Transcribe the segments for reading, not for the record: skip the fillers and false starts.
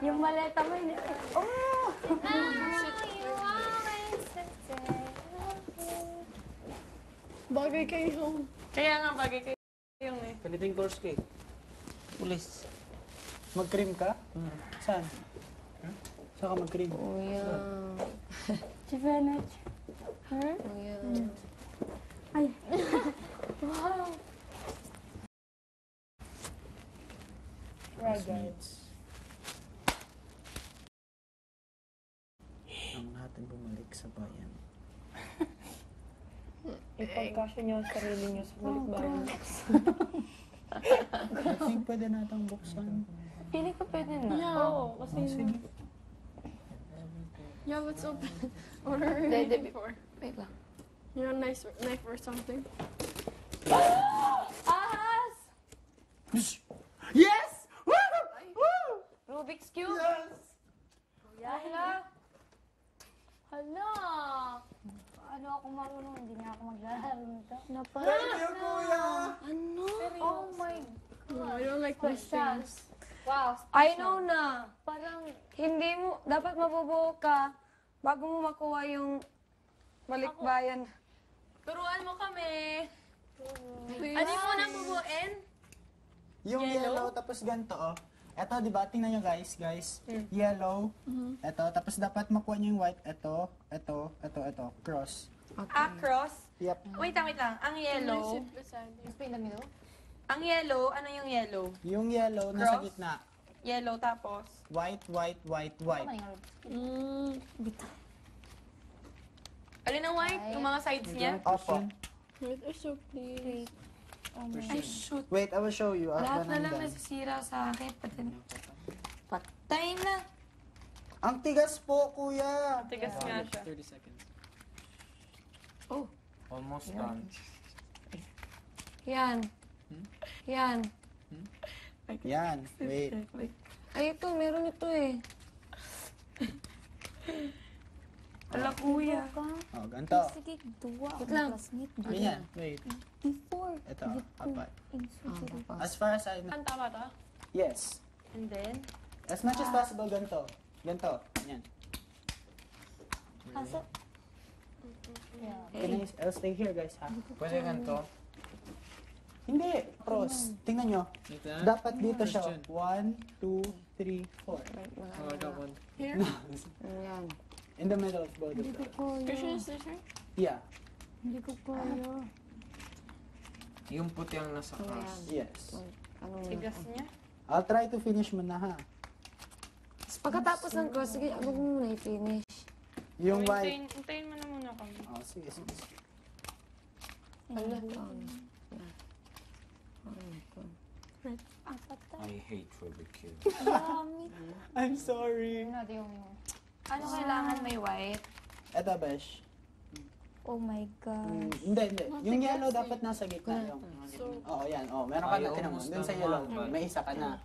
Yung maleta mo, hindi. Oh! Bagay kayo. Kaya nga, bagay kayo yung eh. Paliting course cake. Pulis. Mag-cream ka? Saan? Saan ka mag-cream? Kuya. Chivenach. Huh? Kuya. Ay. Wow. Classmates. Ang natin bumalik sa bayan. Ipagkasya niyo ang sarili niyo sa balikbayan. I think pwede natang buksan. Pili ko pwede na. Oo, kasi Sige. yeah, let's open. Order Dede, before. Wait lang. You know, nice knife or something. Ahas! Yes! Woo! Woo! Rubik's Cube? Yes! Hala! Hala! Ano ako marunong, hindi na ako maglalaro nito. Thank you, kuya! Ano? Oh my No, I don't like those things. Wow. I know na. Parang, Hindi mo, dapat mabubuo ka bago mo makuha yung balikbayan. Turuan mo kami. Please. Ano yung unang bubuin? Yung yellow, tapos ganito, oh. Eto, di ba? Tingnan nyo, guys. Yellow. Eto, tapos dapat makuha nyo yung white. Eto. Cross. Across. Yep. Wait lang. Ang yellow. Sit beside you. gusto in the middle? Ang yellow, ano yung yellow? Yung yellow, nasa Cross? gitna. Yellow tapos. White. Alin ang white? Yung mga sides niya? Opo. Wait, so please. Ay, shoot. Wait, I will show you. Lahat na lang Banana. nasisira sa akin. Patay na. Ang tigas po, kuya. Tigas nga siya. 30 seconds. Oh. Almost done. Yan. Yan. Yan, wait. Ay, ito. Meron ito eh. Ala, kuya. Oh, ganito. Sige, duwa. Wait lang. Classmate. Ganyan, wait. Before. Ito, apat. Insult. As far as I know. Ang tama to? Yes. And then? As much as possible, ganito. Ganito. Yan. Kaso, I'll stay here, guys, ha? Pwede ganito. Hindi. Cross. Tingnan nyo. Dito na? Dapat dito siya. Question. 1, 2, 3, 4. Oh, I got one. Here? Yan. In the middle of both of hindi ko them. Christian, kaya. is this right? Yeah. Hindi ko kaya. Yung puti ang nasa cross. Yes. Ano Tigas niya? I'll try to finish muna, ha? Pagkatapos ng cross, sige, wag mo muna i-finish. Yung white. Hintayin mo na muna kami. Oh, sige. Ala, Ang patay. I hate Rubik's Cube. Yummy. I'm sorry. Ano yung... Ano kailangan may white? Eto, Besh. Oh my God. Hindi. Yung yellow dapat nasa gitna. Oo, yan. Oh, meron ka Ay, na tinamo. almost Dun sa done yellow, one, but- may isa ka na.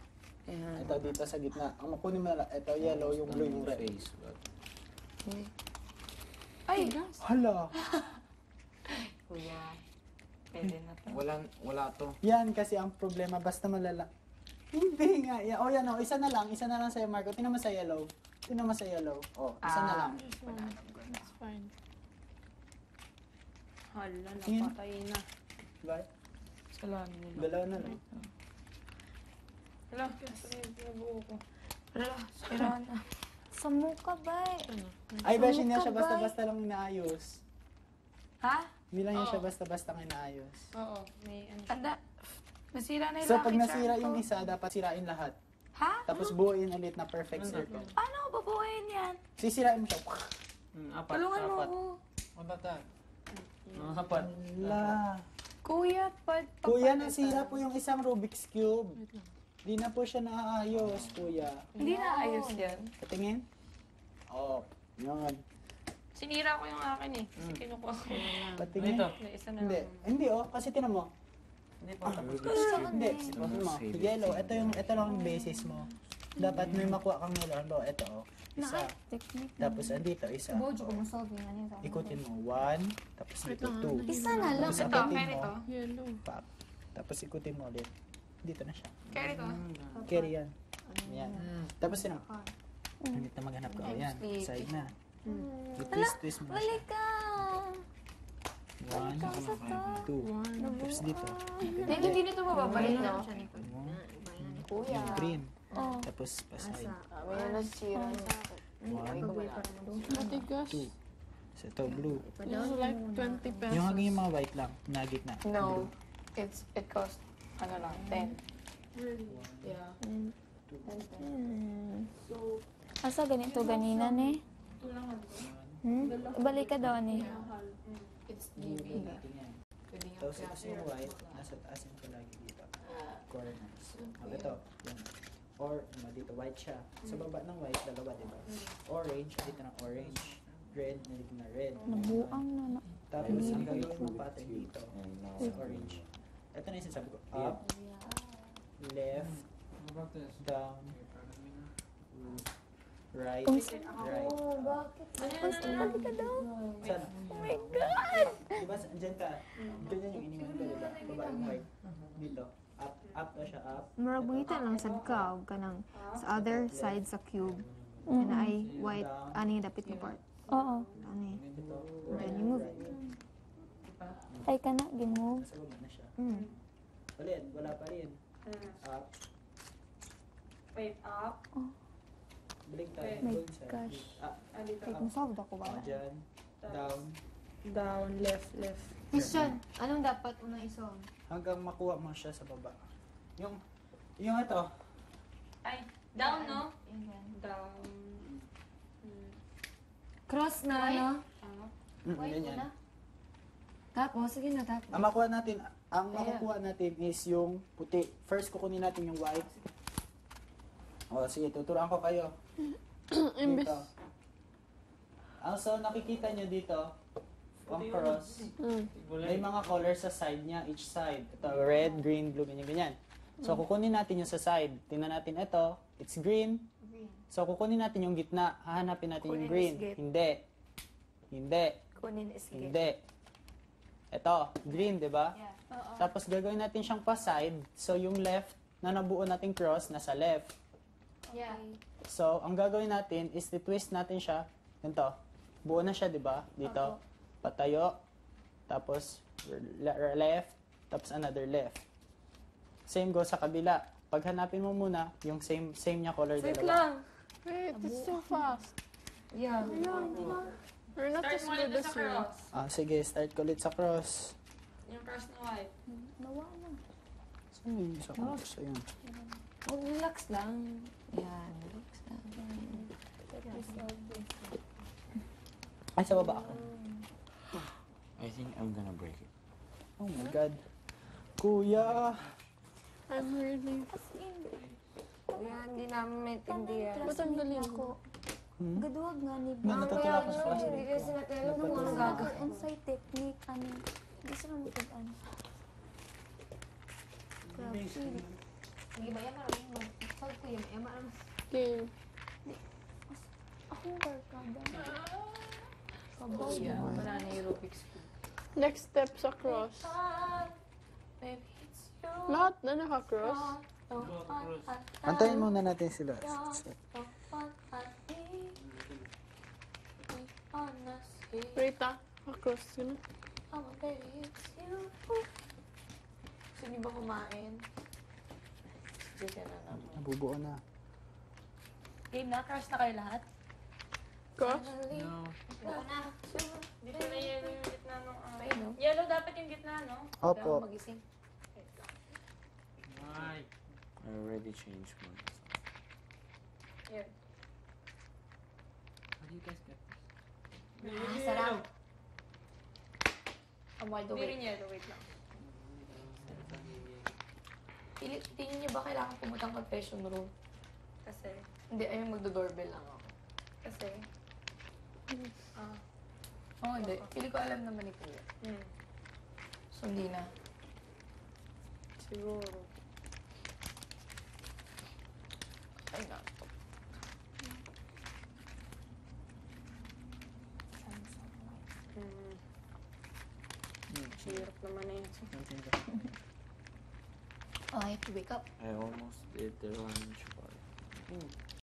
Yan. Ito dito sa gitna. Ang makunin mo na, ito yellow, yung blue, yung red. Face, but... Ay! Hala! Kuya, pwede na to. Wala to. Yan kasi ang problema, basta malala. Hindi nga. Yan. Oh, yan o. Isa na lang sa'yo, Marco. Tingnan mo sa yellow. Oh, isa na lang. It's fine. Hala, Tingin. napatay na. Diba? Salamin nila. Dalawa na lang. Hala, nabuo ko. Ala, sira na. Sa mukha ba eh? Ay, Besh, hindi siya basta-basta lang inaayos. Ha? Hindi lang yan siya basta-basta lang inaayos. Oo, may ano. Anda, nasira na yung So, lucky pag nasira charm yung ko. isa, dapat sirain lahat. Ha? Tapos buuin ulit na perfect circle. Paano ko babuhayin yan? Sisirain mo siya. Apat. Tulungan mo apat. ako. What about that? Apat. Wala. Kuya, Kuya, nasira po yung isang Rubik's Cube. Hindi na po siya naaayos, kuya. Hindi na ayos yan. Patingin? Oh, yun. Sinira ko yung akin eh. Kasi kinukuha ko. Patingin. Dito. May isa na Hindi. lang. Hindi oh, kasi tinan mo. Hindi pa tapos. Hindi. Tignan mo. Yellow, ito lang ang basis mo. Dapat may makuha kang yellow. Halimbawa, ito oh. Isa. Technique. Tapos andito, isa. Bojo ko masolve yung ano yung Ikutin mo. 1. Tapos dito, 2. Isa na lang. Tapos Ito, akutin kaya mo. ito. Yellow. Pop. Tapos ikutin mo ulit. Dito na siya. Kaya ito. Carry yan. Yan. Tapos yun, hindi na maghanap ka. O yan, side na. I-twist mo na siya. Balik ka! 1, 2. Tapos dito. Hindi nito mababalik, no? Kuya. Yung green. Oh. Tapos pa-side. May nasira. 1, Matigas. 2. So ito, blue. This is like 20 pesos. Yung hanggang yung mga white lang, na gitna. No. It cost, 10. Yeah. Asa ganito ganina ni? Balik ka daw ni. It's Blue, GB. tingnan. Tapos yung white, nasa taas yung palagi dito. Corners. Ito, yun. Or, dito, white siya. Sa baba ng white, dalawa, di ba? Orange, dito na orange. Red, dito na red. Nabuang na na. Tapos, ang gagawin mo pattern dito, sa orange. Ito na yung sinasabi ko. Up, left, down, right, right. Balik ka daw. Sana. Oh my God! Diba, andyan ka. Ganyan yung iniwan ko, diba? Baba yung white. Dito. Up na siya, up. Murag lang sad ka og kanang sa other side sa cube na ay white ani dapit nga part Oo. ani Ito, then you move Ay ka na, gimove. Nasa baba na siya. mm. Ulit, wala pa rin. Up. Wait, up. Balik tayo. My Doon sa gosh. Up. Dito. kung solve ako ba Dyan. Down. Down, left. question anong dapat unang isolve Hanggang makuha mo siya sa baba. Yung ito. Ay, down, no? Down. Cross na, no? Ganyan. Tapos, sige na, tapos. Ang makukuha natin is yung puti. First, kukunin natin yung white. O, sige, tuturuan ko kayo. Imbis. Dito. Also, nakikita nyo dito, ang cross. May mga colors sa side niya, each side. Ito, red, green, blue, ganyan, ganyan. So, kukunin natin yung sa side. Tingnan natin ito, it's green. So, kukunin natin yung gitna. Hahanapin natin yung green. Hindi. Hindi. Kunin is gate. Hindi. Ito, green, di ba? Tapos, gagawin natin siyang pa-side. So, yung left na nabuo nating cross, nasa left. Yeah. So, ang gagawin natin is i-twist natin siya. Ganito. Buo na siya, di ba? Dito. Patayo. Tapos, left. Tapos, another left. Same goes sa kabila. Pag hanapin mo muna, yung same niya color Wait dalawa. lang. Wait, it's so fast. Yeah. We're not Start as mo good ulit as sa you. cross. Sige, start ko ulit sa cross. Yung cross na white. Nawa na. Saan yung sa cross? Ayun. Relax lang. Yan, relax lang. Ay, sa baba ako. I think I'm gonna break it. Oh my God. Kuya! I'm really... Yan, hindi namin maintindihan. Ba't ang galing Ako. Hmm? Gaduwag nga ni Natutuwa ko sa class Hindi dito. kasi natin alam kung ano Ano gagawin. unsay technique, ano. Hindi sila matag-an. Grabe. sige ba yama mo solve ko yama Game. Akong barkada. Kabaw. Yeah, wala na yung Rubik's Cube. Next step sa cross. Baby, it's you. Lahat na naka-cross. Antayin muna natin sila. Wait naka-cross yun. Gusto niyo ba kumain? Sige ka na naman. Nabubuo na. Game na, cross na kayo lahat? Cross? No. Dito na yellow yung gitna nung... Yellow dapat yung gitna, no? Opo. Magising. Why? I already changed mine. Here. How do you guys get this? sarap I'm wide Hindi awake rin yellow, wait lang. Tingin niyo ba kailangan pumunta ng confession room? Kasi, Hindi, ayun magdo-doorbell lang ako. kasi, Oo, hindi. Pili ko alam naman ni Kuya. So, hindi na. siguro. Ay, na. Hirap naman na yun. oh I have to wake up I almost did the lunch part.